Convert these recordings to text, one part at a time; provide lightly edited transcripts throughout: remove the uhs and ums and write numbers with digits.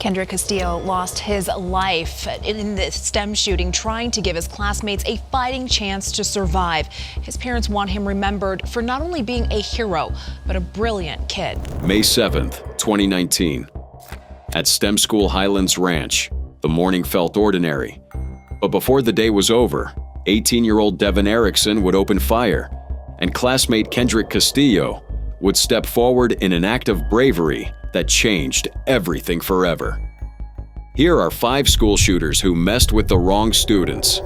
Kendrick Castillo lost his life in the STEM shooting, trying to give his classmates a fighting chance to survive. His parents want him remembered for not only being a hero, but a brilliant kid. May 7th, 2019. At STEM School Highlands Ranch, the morning felt ordinary. But before the day was over, 18-year-old Devin Erickson would open fire, and classmate Kendrick Castillo would step forward in an act of bravery that changed everything forever. Here are 5 school shooters who messed with the wrong students.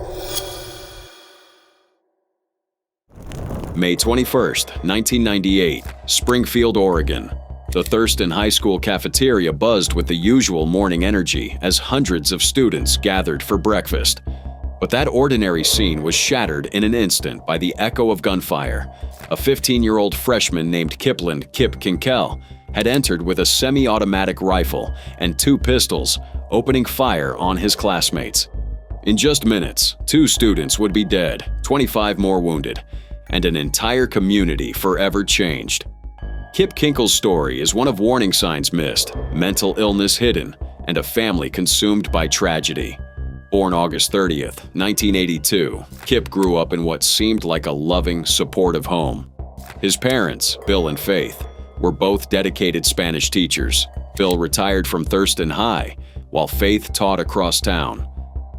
May 21st, 1998, Springfield, Oregon. The Thurston High School cafeteria buzzed with the usual morning energy as hundreds of students gathered for breakfast. But that ordinary scene was shattered in an instant by the echo of gunfire. A 15-year-old freshman named Kip Kinkel had entered with a semi-automatic rifle and 2 pistols, opening fire on his classmates. In just minutes, 2 students would be dead, 25 more wounded, and an entire community forever changed. Kip Kinkel's story is one of warning signs missed, mental illness hidden, and a family consumed by tragedy. Born August 30th, 1982, Kip grew up in what seemed like a loving, supportive home. His parents, Bill and Faith, were both dedicated Spanish teachers. Bill retired from Thurston High, while Faith taught across town.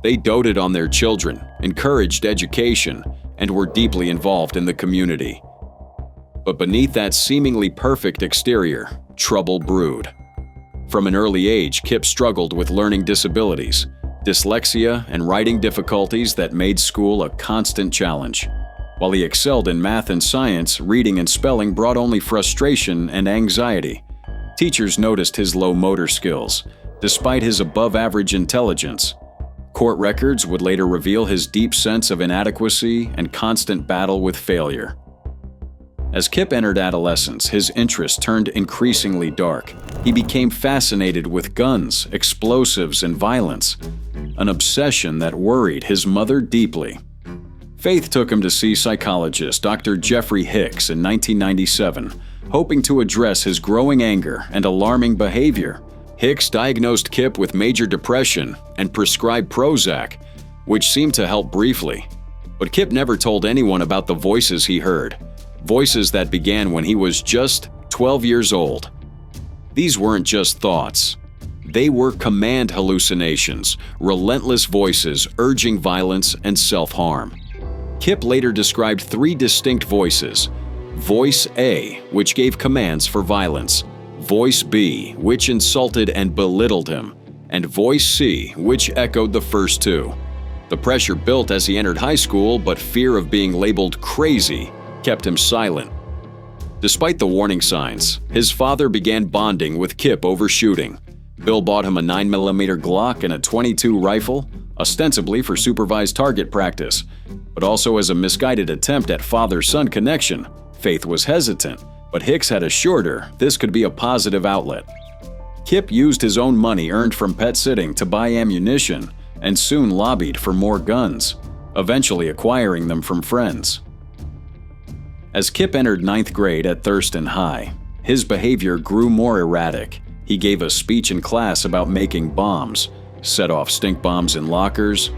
They doted on their children, encouraged education, and were deeply involved in the community. But beneath that seemingly perfect exterior, trouble brewed. From an early age, Kip struggled with learning disabilities, dyslexia, and writing difficulties that made school a constant challenge. While he excelled in math and science, reading and spelling brought only frustration and anxiety. Teachers noticed his low motor skills, despite his above-average intelligence. Court records would later reveal his deep sense of inadequacy and constant battle with failure. As Kip entered adolescence, his interests turned increasingly dark. He became fascinated with guns, explosives, and violence, an obsession that worried his mother deeply. Faith took him to see psychologist Dr. Jeffrey Hicks in 1997, hoping to address his growing anger and alarming behavior. Hicks diagnosed Kip with major depression and prescribed Prozac, which seemed to help briefly. But Kip never told anyone about the voices he heard, voices that began when he was just 12 years old. These weren't just thoughts. They were command hallucinations, relentless voices urging violence and self-harm. Kip later described 3 distinct voices: Voice A, which gave commands for violence; Voice B, which insulted and belittled him; and Voice C, which echoed the first 2. The pressure built as he entered high school, but fear of being labeled crazy kept him silent. Despite the warning signs, his father began bonding with Kip over shooting. Bill bought him a 9mm Glock and a .22 rifle, ostensibly for supervised target practice, but also as a misguided attempt at father-son connection. Faith was hesitant, but Hicks had assured her this could be a positive outlet. Kip used his own money earned from pet sitting to buy ammunition and soon lobbied for more guns, eventually acquiring them from friends. As Kip entered 9th grade at Thurston High, his behavior grew more erratic. He gave a speech in class about making bombs, set off stink bombs in lockers,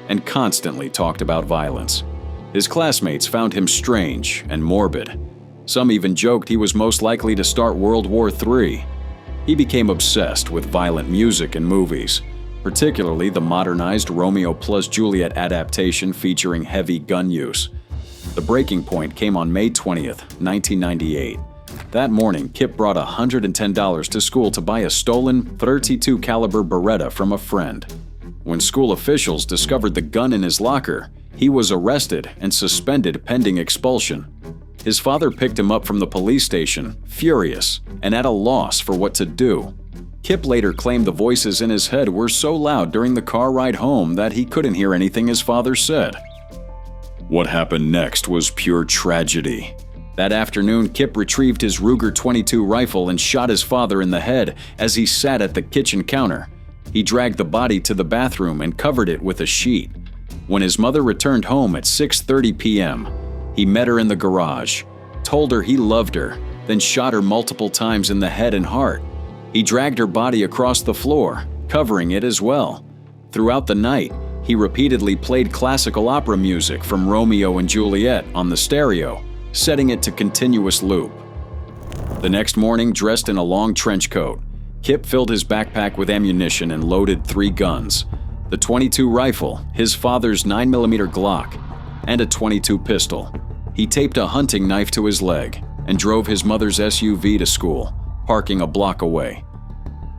and constantly talked about violence. His classmates found him strange and morbid. Some even joked he was most likely to start World War III. He became obsessed with violent music and movies, particularly the modernized Romeo plus Juliet adaptation featuring heavy gun use. The breaking point came on May 20th, 1998. That morning, Kip brought $110 to school to buy a stolen .32 caliber Beretta from a friend. When school officials discovered the gun in his locker, he was arrested and suspended pending expulsion. His father picked him up from the police station, furious and at a loss for what to do. Kip later claimed the voices in his head were so loud during the car ride home that he couldn't hear anything his father said. What happened next was pure tragedy. That afternoon, Kip retrieved his Ruger .22 rifle and shot his father in the head as he sat at the kitchen counter. He dragged the body to the bathroom and covered it with a sheet. When his mother returned home at 6:30 p.m., he met her in the garage, told her he loved her, then shot her multiple times in the head and heart. He dragged her body across the floor, covering it as well. Throughout the night, he repeatedly played classical opera music from Romeo and Juliet on the stereo, setting it to continuous loop. The next morning, dressed in a long trench coat, Kip filled his backpack with ammunition and loaded 3 guns: the .22 rifle, his father's 9mm Glock, and a .22 pistol. He taped a hunting knife to his leg and drove his mother's SUV to school, parking a block away.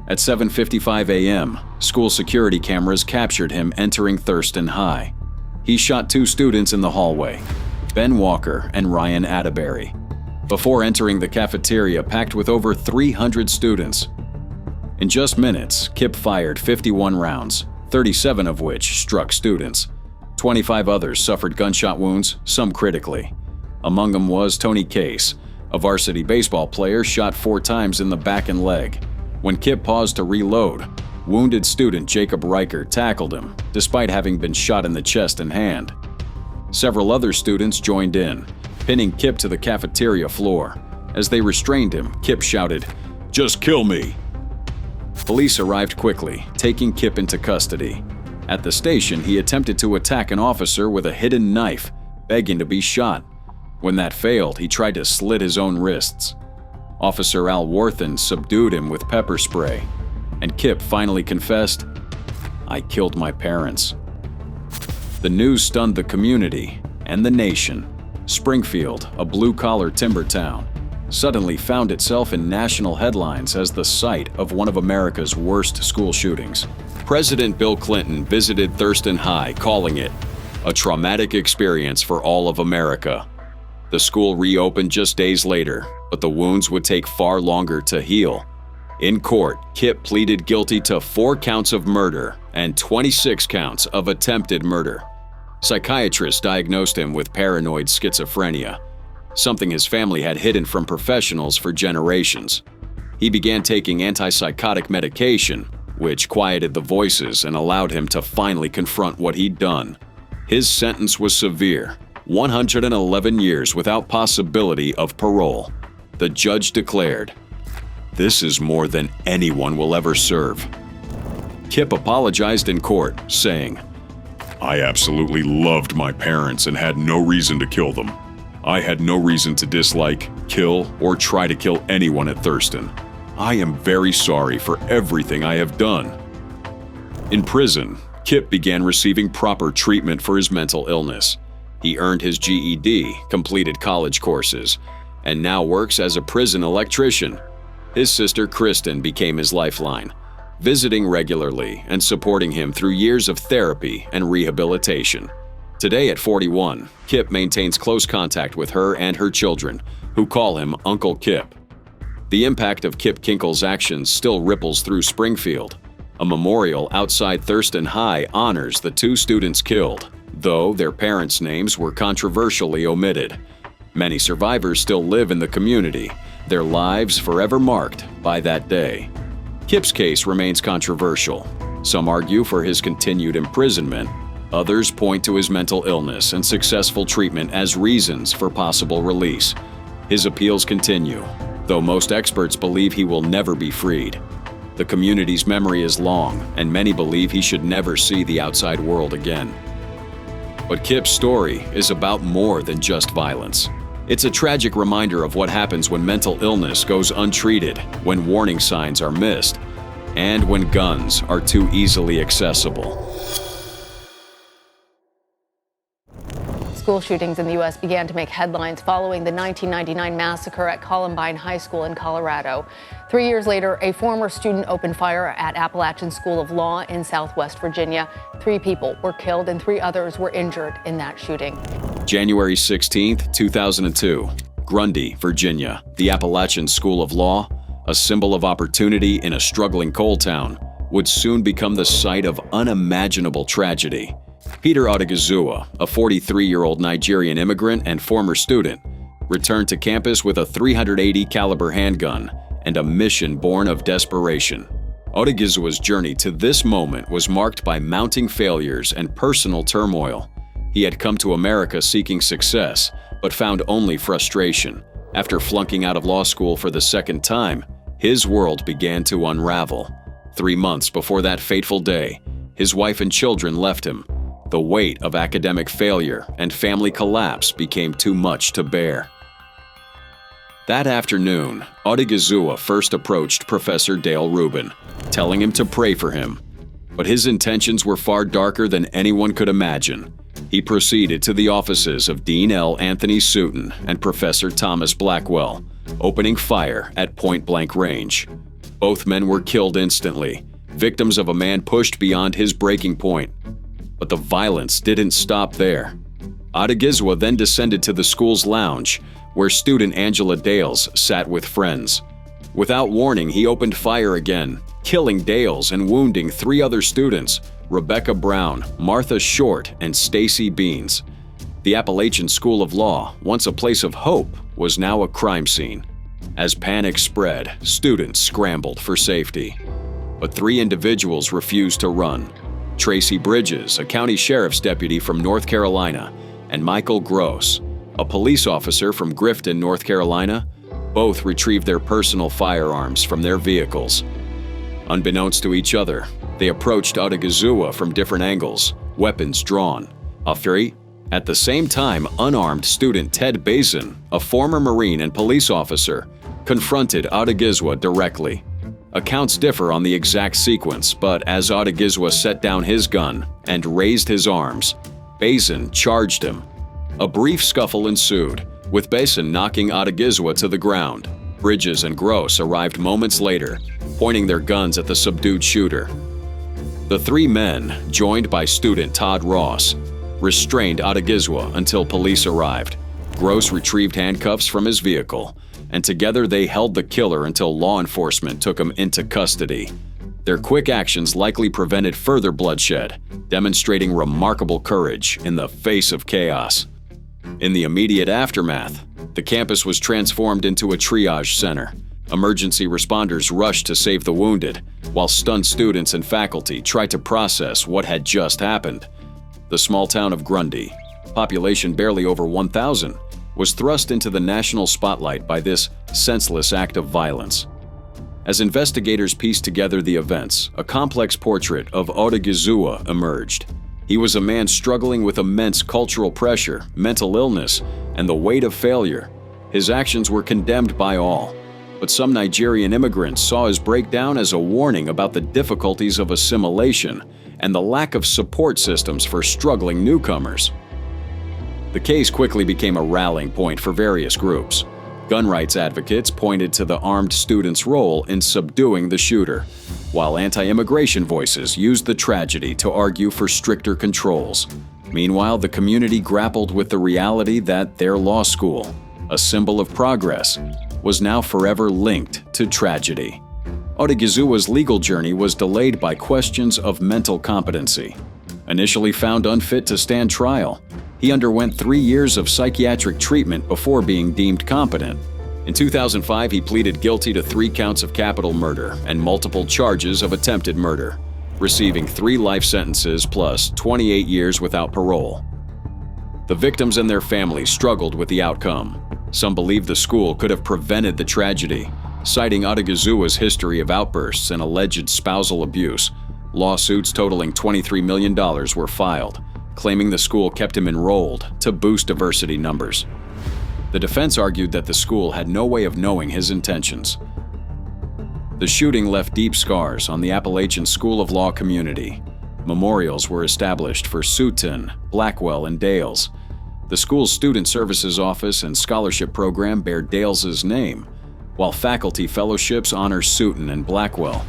At 7:55 a.m., school security cameras captured him entering Thurston High. He shot 2 students in the hallway, Ben Walker and Ryan Atterbury, before entering the cafeteria packed with over 300 students. In just minutes, Kip fired 51 rounds, 37 of which struck students. 25 others suffered gunshot wounds, some critically. Among them was Tony Case, a varsity baseball player shot 4 times in the back and leg. When Kip paused to reload, wounded student Jacob Riker tackled him, despite having been shot in the chest and hand. Several other students joined in, pinning Kip to the cafeteria floor. As they restrained him, Kip shouted, "Just kill me!" Police arrived quickly, taking Kip into custody. At the station, he attempted to attack an officer with a hidden knife, begging to be shot. When that failed, he tried to slit his own wrists. Officer Al Worthen subdued him with pepper spray, and Kip finally confessed, "I killed my parents." The news stunned the community and the nation. Springfield, a blue-collar timber town, suddenly found itself in national headlines as the site of one of America's worst school shootings. President Bill Clinton visited Thurston High, calling it a traumatic experience for all of America. The school reopened just days later, but the wounds would take far longer to heal. In court, Kip pleaded guilty to 4 counts of murder and 26 counts of attempted murder. Psychiatrists diagnosed him with paranoid schizophrenia, something his family had hidden from professionals for generations. He began taking antipsychotic medication, which quieted the voices and allowed him to finally confront what he'd done. His sentence was severe, 111 years without possibility of parole. The judge declared, "This is more than anyone will ever serve." Kip apologized in court, saying, "I absolutely loved my parents and had no reason to kill them. I had no reason to dislike, kill, or try to kill anyone at Thurston. I am very sorry for everything I have done." In prison, Kip began receiving proper treatment for his mental illness. He earned his GED, completed college courses, and now works as a prison electrician. His sister Kristen became his lifeline, visiting regularly and supporting him through years of therapy and rehabilitation. Today at 41, Kip maintains close contact with her and her children, who call him Uncle Kip. The impact of Kip Kinkle's actions still ripples through Springfield. A memorial outside Thurston High honors the 2 students killed, though their parents' names were controversially omitted. Many survivors still live in the community, their lives forever marked by that day. Kip's case remains controversial. Some argue for his continued imprisonment. Others point to his mental illness and successful treatment as reasons for possible release. His appeals continue, though most experts believe he will never be freed. The community's memory is long, and many believe he should never see the outside world again. But Kip's story is about more than just violence. It's a tragic reminder of what happens when mental illness goes untreated, when warning signs are missed, and when guns are too easily accessible. School shootings in the U.S. began to make headlines following the 1999 massacre at Columbine High School in Colorado. 3 years later, a former student opened fire at Appalachian School of Law in Southwest Virginia. 3 people were killed and 3 others were injured in that shooting. January 16, 2002, Grundy, Virginia. The Appalachian School of Law, a symbol of opportunity in a struggling coal town, would soon become the site of unimaginable tragedy. Peter Odigizua, a 43-year-old Nigerian immigrant and former student, returned to campus with a .380 caliber handgun and a mission born of desperation. Odigizua's journey to this moment was marked by mounting failures and personal turmoil. He had come to America seeking success, but found only frustration. After flunking out of law school for the second time, his world began to unravel. 3 months before that fateful day, his wife and children left him. The weight of academic failure and family collapse became too much to bear. That afternoon, Odigizua first approached Professor Dale Rubin, telling him to pray for him. But his intentions were far darker than anyone could imagine. He proceeded to the offices of Dean L. Anthony Sutton and Professor Thomas Blackwell, opening fire at point-blank range. Both men were killed instantly, victims of a man pushed beyond his breaking point. But the violence didn't stop there. Odigizua then descended to the school's lounge, where student Angela Dales sat with friends. Without warning, he opened fire again, killing Dales and wounding 3 other students, Rebecca Brown, Martha Short, and Stacy Beans. The Appalachian School of Law, once a place of hope, was now a crime scene. As panic spread, students scrambled for safety. But 3 individuals refused to run. Tracy Bridges, a county sheriff's deputy from North Carolina, and Michael Gross, a police officer from Grifton, North Carolina, both retrieved their personal firearms from their vehicles. Unbeknownst to each other, they approached Odigizua from different angles, weapons drawn. At the same time, unarmed student Ted Basin, a former Marine and police officer, confronted Odigizua directly. Accounts differ on the exact sequence, but as Odigizua set down his gun and raised his arms, Basin charged him. A brief scuffle ensued, with Basin knocking Odigizua to the ground. Bridges and Gross arrived moments later, pointing their guns at the subdued shooter. The 3 men, joined by student Todd Ross, restrained Odigizua until police arrived. Gross retrieved handcuffs from his vehicle, and together they held the killer until law enforcement took him into custody. Their quick actions likely prevented further bloodshed, demonstrating remarkable courage in the face of chaos. In the immediate aftermath, the campus was transformed into a triage center. Emergency responders rushed to save the wounded, while stunned students and faculty tried to process what had just happened. The small town of Grundy, population barely over 1,000, was thrust into the national spotlight by this senseless act of violence. As investigators pieced together the events, a complex portrait of Odigizua emerged. He was a man struggling with immense cultural pressure, mental illness, and the weight of failure. His actions were condemned by all, but some Nigerian immigrants saw his breakdown as a warning about the difficulties of assimilation and the lack of support systems for struggling newcomers. The case quickly became a rallying point for various groups. Gun rights advocates pointed to the armed student's role in subduing the shooter, while anti-immigration voices used the tragedy to argue for stricter controls. Meanwhile, the community grappled with the reality that their law school, a symbol of progress, was now forever linked to tragedy. Odigizua's legal journey was delayed by questions of mental competency. Initially found unfit to stand trial, he underwent 3 years of psychiatric treatment before being deemed competent. In 2005, he pleaded guilty to 3 counts of capital murder and multiple charges of attempted murder, receiving 3 life sentences plus 28 years without parole. The victims and their families struggled with the outcome. Some believe the school could have prevented the tragedy. Citing Odigizua's history of outbursts and alleged spousal abuse, lawsuits totaling $23 million were filed, claiming the school kept him enrolled to boost diversity numbers. The defense argued that the school had no way of knowing his intentions. The shooting left deep scars on the Appalachian School of Law community. Memorials were established for Sutton, Blackwell, and Dales. The school's Student Services Office and Scholarship Program bear Dales's name, while faculty fellowships honor Sutton and Blackwell.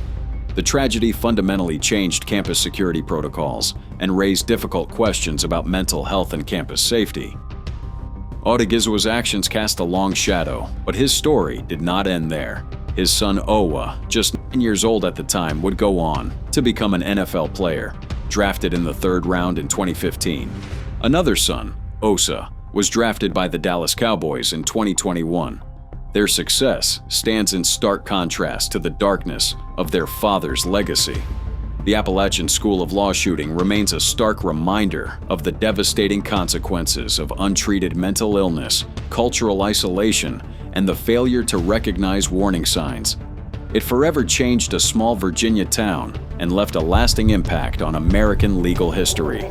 The tragedy fundamentally changed campus security protocols and raised difficult questions about mental health and campus safety. Odigizua's actions cast a long shadow, but his story did not end there. His son Owa, just 9 years old at the time, would go on to become an NFL player, drafted in the 3rd round in 2015. Another son, Osa, was drafted by the Dallas Cowboys in 2021. Their success stands in stark contrast to the darkness of their father's legacy. The Appalachian School of Law shooting remains a stark reminder of the devastating consequences of untreated mental illness, cultural isolation, and the failure to recognize warning signs. It forever changed a small Virginia town and left a lasting impact on American legal history.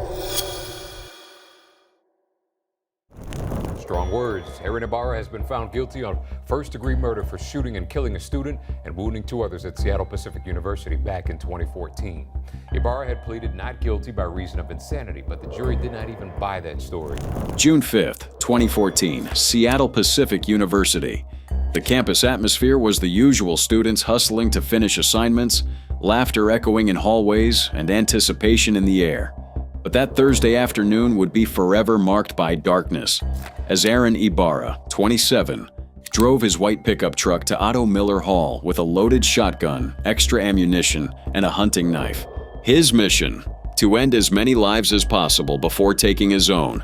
Strong words. Aaron Ibarra has been found guilty on first-degree murder for shooting and killing a student and wounding 2 others at Seattle Pacific University back in 2014. Ibarra had pleaded not guilty by reason of insanity, but the jury did not even buy that story. June 5th, 2014, Seattle Pacific University. The campus atmosphere was the usual: students hustling to finish assignments, laughter echoing in hallways, and anticipation in the air. But that Thursday afternoon would be forever marked by darkness, as Aaron Ibarra, 27, drove his white pickup truck to Otto Miller Hall with a loaded shotgun, extra ammunition, and a hunting knife. His mission: to end as many lives as possible before taking his own.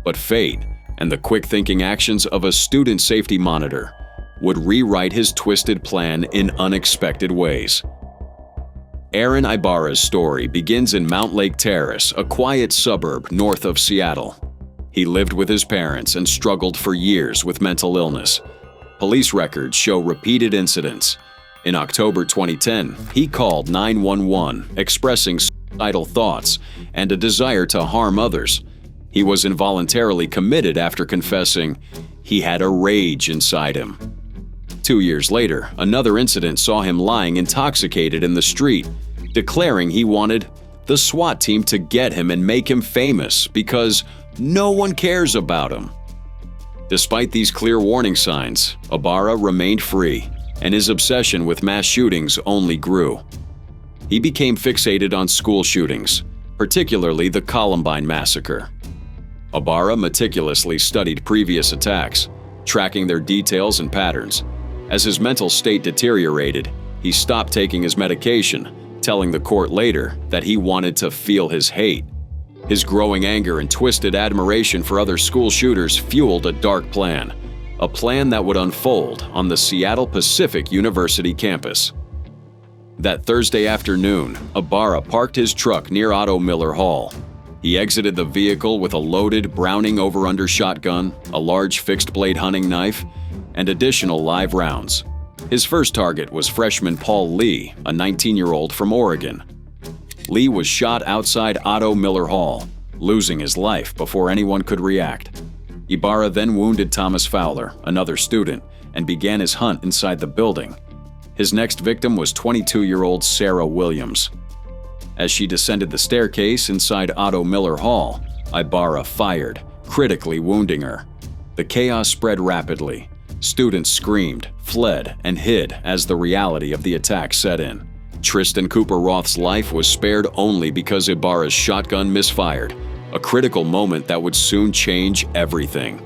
But fate, and the quick-thinking actions of a student safety monitor, would rewrite his twisted plan in unexpected ways. Aaron Ibarra's story begins in Mount Lake Terrace, a quiet suburb north of Seattle. He lived with his parents and struggled for years with mental illness. Police records show repeated incidents. In October 2010, he called 911, expressing suicidal thoughts and a desire to harm others. He was involuntarily committed after confessing he had a rage inside him. 2 years later, another incident saw him lying intoxicated in the street, declaring he wanted the SWAT team to get him and make him famous because no one cares about him. Despite these clear warning signs, Ibarra remained free, and his obsession with mass shootings only grew. He became fixated on school shootings, particularly the Columbine massacre. Ibarra meticulously studied previous attacks, tracking their details and patterns. As his mental state deteriorated, he stopped taking his medication, telling the court later that he wanted to feel his hate. His growing anger and twisted admiration for other school shooters fueled a dark plan, a plan that would unfold on the Seattle Pacific University campus. That Thursday afternoon, Ibarra parked his truck near Otto Miller Hall. He exited the vehicle with a loaded Browning over-under shotgun, a large fixed-blade hunting knife, and additional live rounds. His first target was freshman Paul Lee, a 19-year-old from Oregon. Lee was shot outside Otto Miller Hall, losing his life before anyone could react. Ibarra then wounded Thomas Fowler, another student, and began his hunt inside the building. His next victim was 22-year-old Sarah Williams. As she descended the staircase inside Otto Miller Hall, Ibarra fired, critically wounding her. The chaos spread rapidly. Students screamed, fled, and hid as the reality of the attack set in. Tristan Cooper Roth's life was spared only because Ibarra's shotgun misfired, a critical moment that would soon change everything.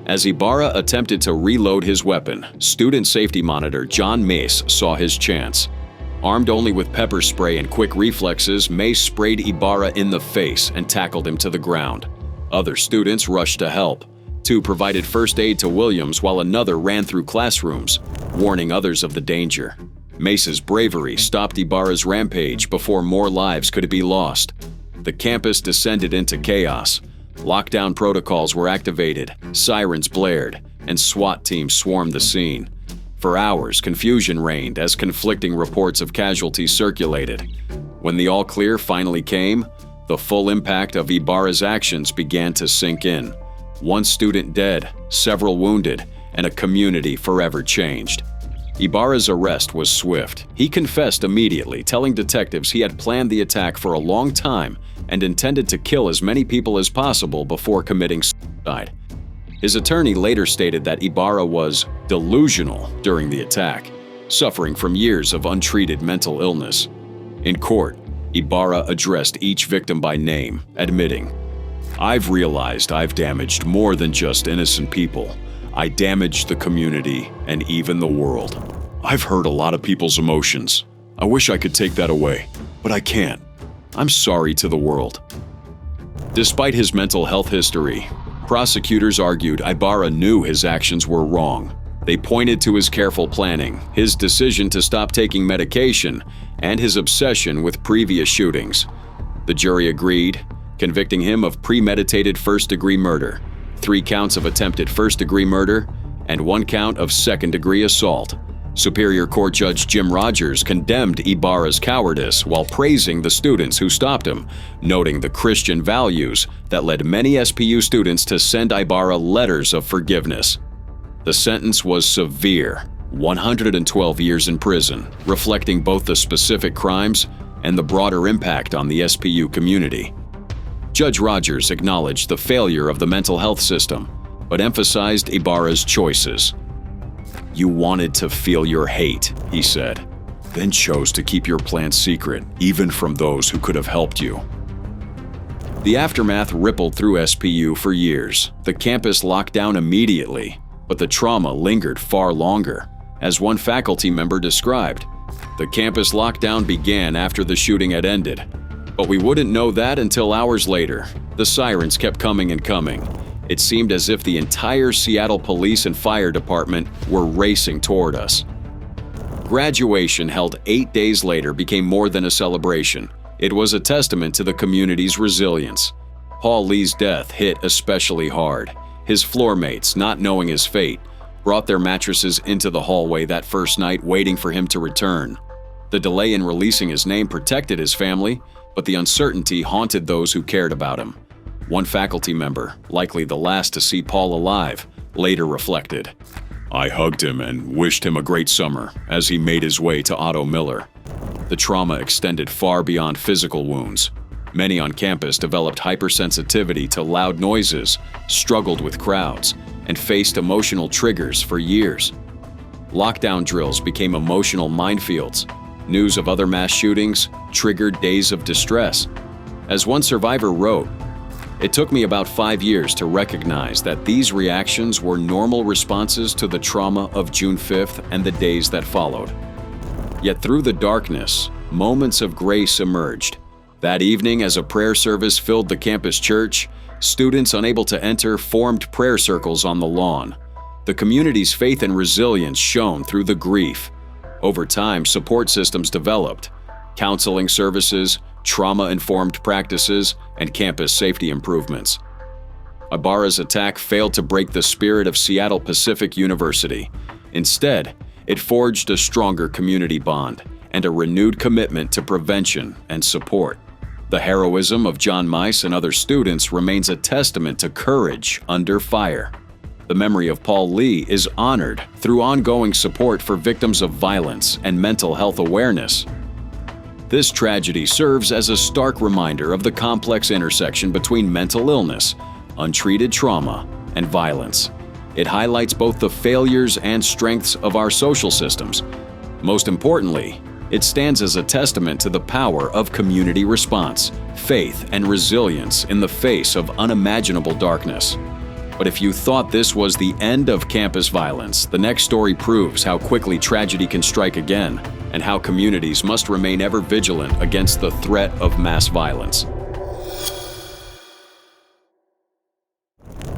As Ibarra attempted to reload his weapon, student safety monitor John Mace saw his chance. Armed only with pepper spray and quick reflexes, Mace sprayed Ibarra in the face and tackled him to the ground. Other students rushed to help. 2 provided first aid to Williams while another ran through classrooms, warning others of the danger. Mace's bravery stopped Ibarra's rampage before more lives could be lost. The campus descended into chaos. Lockdown protocols were activated, sirens blared, and SWAT teams swarmed the scene. For hours, confusion reigned as conflicting reports of casualties circulated. When the all-clear finally came, the full impact of Ibarra's actions began to sink in. 1 student dead, several wounded, and a community forever changed. Ibarra's arrest was swift. He confessed immediately, telling detectives he had planned the attack for a long time and intended to kill as many people as possible before committing suicide. His attorney later stated that Ibarra was delusional during the attack, suffering from years of untreated mental illness. In court, Ibarra addressed each victim by name, admitting, "I've realized I've damaged more than just innocent people. I damaged the community and even the world. I've hurt a lot of people's emotions. I wish I could take that away, but I can't. I'm sorry to the world." Despite his mental health history, prosecutors argued Ibarra knew his actions were wrong. They pointed to his careful planning, his decision to stop taking medication, and his obsession with previous shootings. The jury agreed, convicting him of premeditated first-degree murder, 3 counts of attempted first-degree murder, and 1 count of second-degree assault. Superior Court Judge Jim Rogers condemned Ibarra's cowardice while praising the students who stopped him, noting the Christian values that led many SPU students to send Ibarra letters of forgiveness. The sentence was severe, 112 years in prison, reflecting both the specific crimes and the broader impact on the SPU community. Judge Rogers acknowledged the failure of the mental health system, but emphasized Ibarra's choices. "You wanted to feel your hate," he said, "then chose to keep your plan secret, even from those who could have helped you." The aftermath rippled through SPU for years. The campus locked down immediately, but the trauma lingered far longer. As one faculty member described, "The campus lockdown began after the shooting had ended, but we wouldn't know that until hours later. The sirens kept coming and coming. It seemed as if the entire Seattle Police and Fire Department were racing toward us." Graduation, held 8 days later, became more than a celebration. It was a testament to the community's resilience. Paul Lee's death hit especially hard. His floor mates, not knowing his fate, brought their mattresses into the hallway that first night, waiting for him to return. The delay in releasing his name protected his family, but the uncertainty haunted those who cared about him. One faculty member, likely the last to see Paul alive, later reflected, "I hugged him and wished him a great summer as he made his way to Otto Miller." The trauma extended far beyond physical wounds. Many on campus developed hypersensitivity to loud noises, struggled with crowds, and faced emotional triggers for years. Lockdown drills became emotional minefields. News of other mass shootings triggered days of distress. As one survivor wrote, "It took me about 5 years to recognize that these reactions were normal responses to the trauma of June 5th and the days that followed." Yet through the darkness, moments of grace emerged. That evening, as a prayer service filled the campus church, students unable to enter formed prayer circles on the lawn. The community's faith and resilience shone through the grief. Over time, support systems developed: counseling services, trauma-informed practices, and campus safety improvements. Ibarra's attack failed to break the spirit of Seattle Pacific University. Instead, it forged a stronger community bond and a renewed commitment to prevention and support. The heroism of John Mice and other students remains a testament to courage under fire. The memory of Paul Lee is honored through ongoing support for victims of violence and mental health awareness. This tragedy serves as a stark reminder of the complex intersection between mental illness, untreated trauma, and violence. It highlights both the failures and strengths of our social systems. Most importantly, it stands as a testament to the power of community response, faith, and resilience in the face of unimaginable darkness. But if you thought this was the end of campus violence, the next story proves how quickly tragedy can strike again, and how communities must remain ever vigilant against the threat of mass violence.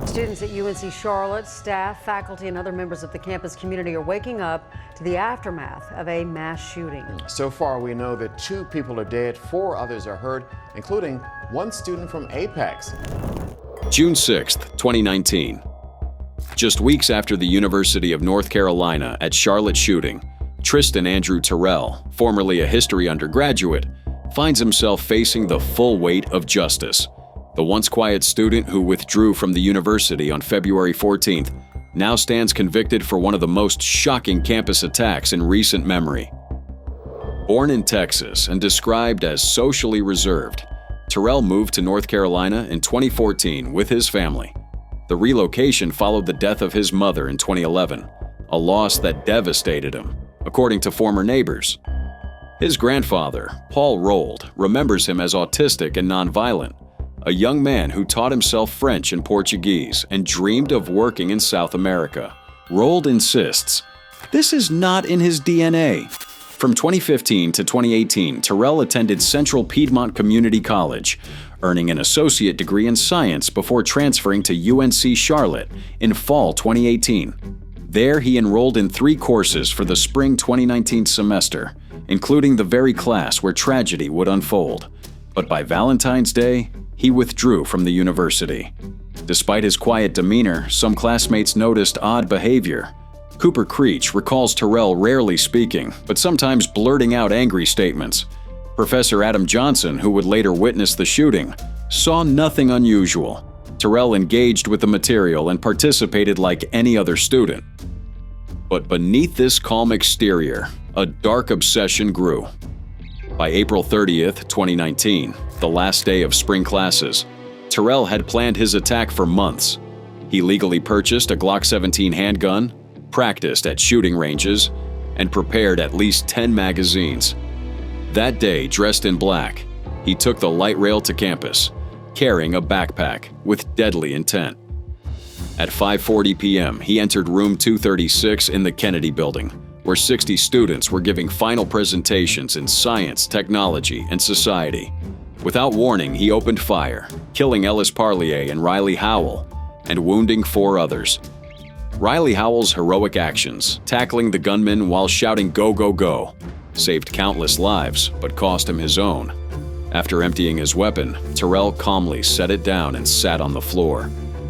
Students at UNC Charlotte, staff, faculty, and other members of the campus community are waking up to the aftermath of a mass shooting. So far, we know that 2 people are dead, 4 others are hurt, including one student from Apex. June 6, 2019. Just weeks after the University of North Carolina at Charlotte shooting, Tristan Andrew Terrell, formerly a history undergraduate, finds himself facing the full weight of justice. The once quiet student who withdrew from the university on February 14th now stands convicted for one of the most shocking campus attacks in recent memory. Born in Texas and described as socially reserved, Terrell moved to North Carolina in 2014 with his family. The relocation followed the death of his mother in 2011, a loss that devastated him, according to former neighbors. His grandfather, Paul Rold, remembers him as autistic and nonviolent, a young man who taught himself French and Portuguese and dreamed of working in South America. Rold insists, this is not in his DNA. From 2015 to 2018, Terrell attended Central Piedmont Community College, earning an associate degree in science before transferring to UNC Charlotte in fall 2018. There, he enrolled in 3 courses for the spring 2019 semester, including the very class where tragedy would unfold. But by Valentine's Day, he withdrew from the university. Despite his quiet demeanor, some classmates noticed odd behavior. Cooper Creech recalls Terrell rarely speaking, but sometimes blurting out angry statements. Professor Adam Johnson, who would later witness the shooting, saw nothing unusual. Terrell engaged with the material and participated like any other student. But beneath this calm exterior, a dark obsession grew. By April 30th, 2019, the last day of spring classes, Terrell had planned his attack for months. He legally purchased a Glock 17 handgun, practiced at shooting ranges, and prepared at least 10 magazines. That day, dressed in black, he took the light rail to campus, carrying a backpack with deadly intent. At 5:40 p.m., he entered room 236 in the Kennedy Building, where 60 students were giving final presentations in science, technology, and society. Without warning, he opened fire, killing Ellis Parlier and Riley Howell, and wounding 4 others. Riley Howell's heroic actions, tackling the gunman while shouting "Go, go, go," saved countless lives but cost him his own. After emptying his weapon, Terrell calmly set it down and sat on the floor.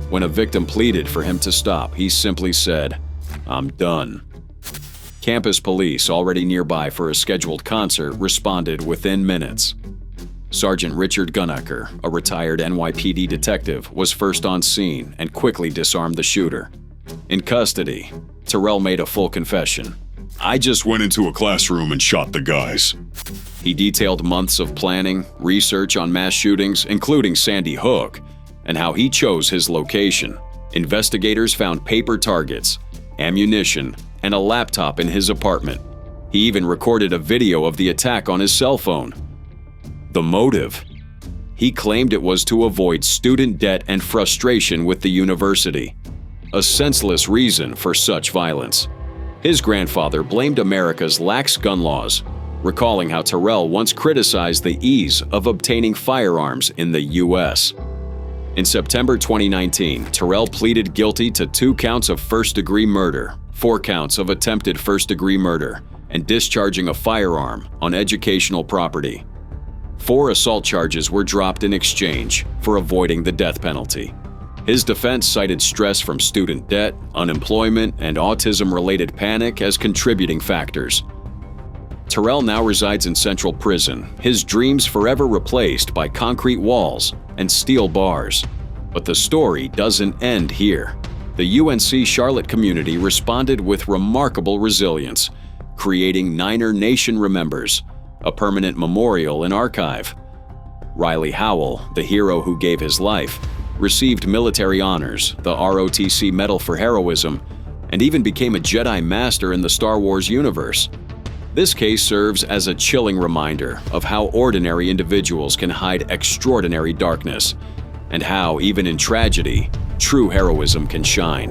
When a victim pleaded for him to stop, he simply said, "I'm done." Campus police, already nearby for a scheduled concert, responded within minutes. Sergeant Richard Gunacker, a retired NYPD detective, was first on scene and quickly disarmed the shooter. In custody, Terrell made a full confession. "I just went into a classroom and shot the guys." He detailed months of planning, research on mass shootings, including Sandy Hook, and how he chose his location. Investigators found paper targets, ammunition, and a laptop in his apartment. He even recorded a video of the attack on his cell phone. The motive? He claimed it was to avoid student debt and frustration with the university. A senseless reason for such violence. His grandfather blamed America's lax gun laws, recalling how Terrell once criticized the ease of obtaining firearms in the U.S. In September 2019, Terrell pleaded guilty to 2 counts of first-degree murder, 4 counts of attempted first-degree murder, and discharging a firearm on educational property. 4 assault charges were dropped in exchange for avoiding the death penalty. His defense cited stress from student debt, unemployment, and autism-related panic as contributing factors. Terrell now resides in Central Prison, his dreams forever replaced by concrete walls and steel bars. But the story doesn't end here. The UNC Charlotte community responded with remarkable resilience, creating Niner Nation Remembers, a permanent memorial and archive. Riley Howell, the hero who gave his life, received military honors, the ROTC Medal for Heroism, and even became a Jedi Master in the Star Wars universe. This case serves as a chilling reminder of how ordinary individuals can hide extraordinary darkness, and how, even in tragedy, true heroism can shine.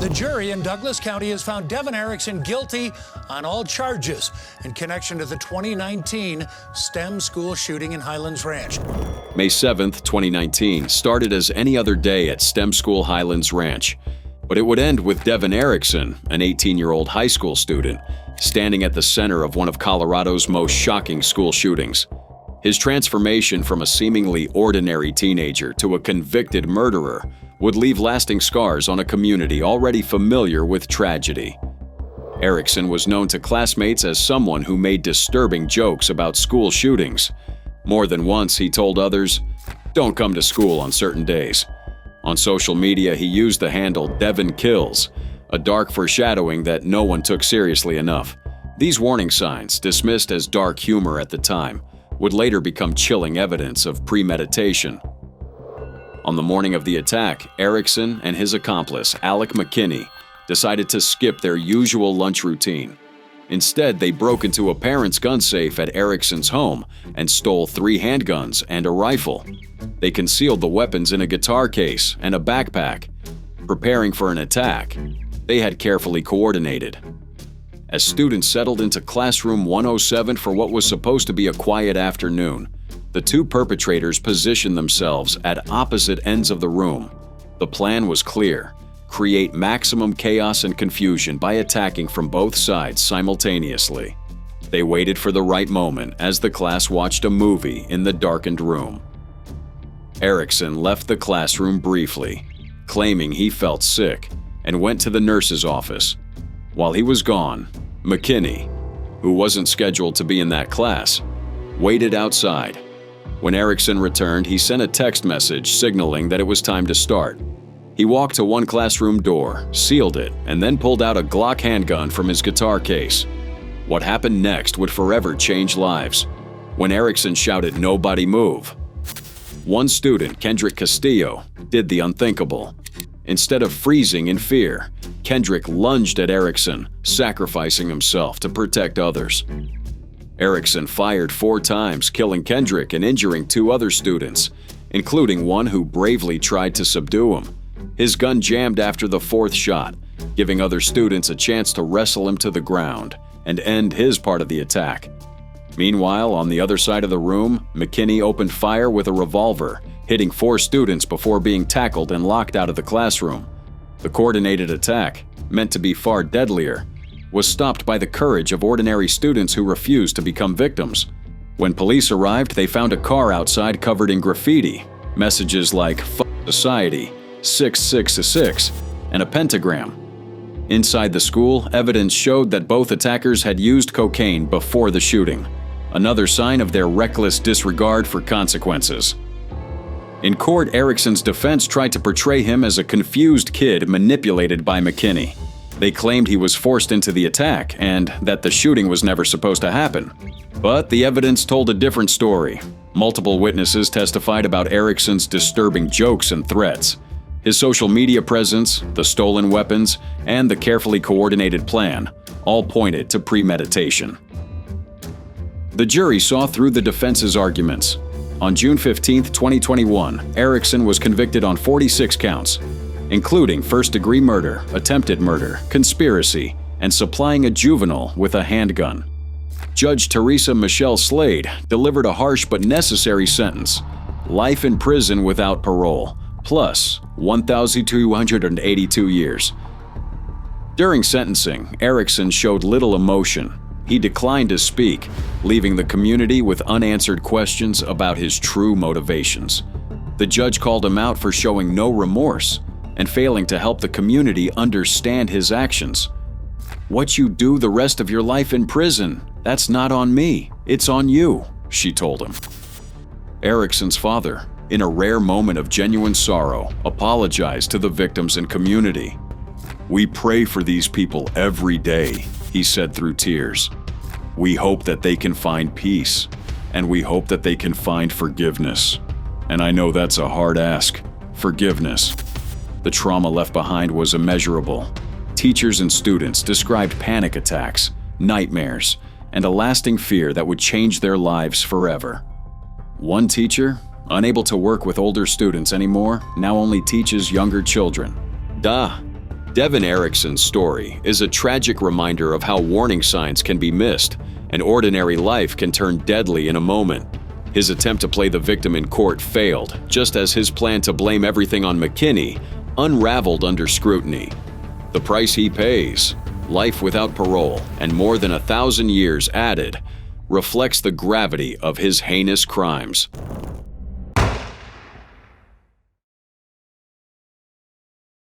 The jury in Douglas County has found Devin Erickson guilty on all charges in connection to the 2019 STEM school shooting in Highlands Ranch. May 7th, 2019 started as any other day at STEM School Highlands Ranch, but it would end with Devin Erickson, an 18-year-old high school student, standing at the center of one of Colorado's most shocking school shootings. His transformation from a seemingly ordinary teenager to a convicted murderer would leave lasting scars on a community already familiar with tragedy. Erickson was known to classmates as someone who made disturbing jokes about school shootings. More than once, he told others, "Don't come to school on certain days." On social media, he used the handle Devin Kills, a dark foreshadowing that no one took seriously enough. These warning signs, dismissed as dark humor at the time, would later become chilling evidence of premeditation. On the morning of the attack, Erickson and his accomplice, Alec McKinney, decided to skip their usual lunch routine. Instead, they broke into a parent's gun safe at Erickson's home and stole 3 handguns and a rifle. They concealed the weapons in a guitar case and a backpack. Preparing for an attack, they had carefully coordinated. As students settled into classroom 107 for what was supposed to be a quiet afternoon, the 2 perpetrators positioned themselves at opposite ends of the room. The plan was clear: create maximum chaos and confusion by attacking from both sides simultaneously. They waited for the right moment as the class watched a movie in the darkened room. Erickson left the classroom briefly, claiming he felt sick, and went to the nurse's office. While he was gone, McKinney, who wasn't scheduled to be in that class, waited outside. When Erickson returned, he sent a text message signaling that it was time to start. He walked to one classroom door, sealed it, and then pulled out a Glock handgun from his guitar case. What happened next would forever change lives. When Erickson shouted, "Nobody move," one student, Kendrick Castillo, did the unthinkable. Instead of freezing in fear, Kendrick lunged at Erickson, sacrificing himself to protect others. Erickson fired 4 times, killing Kendrick and injuring 2 other students, including one who bravely tried to subdue him. His gun jammed after the 4th shot, giving other students a chance to wrestle him to the ground and end his part of the attack. Meanwhile, on the other side of the room, McKinney opened fire with a revolver, hitting 4 students before being tackled and locked out of the classroom. The coordinated attack, meant to be far deadlier, was stopped by the courage of ordinary students who refused to become victims. When police arrived, they found a car outside covered in graffiti, messages like "F*** society," 666, and a pentagram. Inside the school, evidence showed that both attackers had used cocaine before the shooting, another sign of their reckless disregard for consequences. In court, Erickson's defense tried to portray him as a confused kid manipulated by McKinney. They claimed he was forced into the attack and that the shooting was never supposed to happen. But the evidence told a different story. Multiple witnesses testified about Erickson's disturbing jokes and threats. His social media presence, the stolen weapons, and the carefully coordinated plan all pointed to premeditation. The jury saw through the defense's arguments. On June 15, 2021, Erickson was convicted on 46 counts, including first-degree murder, attempted murder, conspiracy, and supplying a juvenile with a handgun. Judge Teresa Michelle Slade delivered a harsh but necessary sentence: life in prison without parole, plus 1,282 years. During sentencing, Erickson showed little emotion. He declined to speak, leaving the community with unanswered questions about his true motivations. The judge called him out for showing no remorse and failing to help the community understand his actions. "What you do the rest of your life in prison, that's not on me, it's on you," she told him. Erickson's father, in a rare moment of genuine sorrow, apologized to the victims and community. "We pray for these people every day," he said through tears. "We hope that they can find peace, and we hope that they can find forgiveness. And I know that's a hard ask, forgiveness." The trauma left behind was immeasurable. Teachers and students described panic attacks, nightmares, and a lasting fear that would change their lives forever. One teacher, unable to work with older students anymore, now only teaches younger children. Devin Erickson's story is a tragic reminder of how warning signs can be missed, and ordinary life can turn deadly in a moment. His attempt to play the victim in court failed, just as his plan to blame everything on McKinney unraveled under scrutiny. The price he pays, life without parole and more than 1,000 years added, reflects the gravity of his heinous crimes.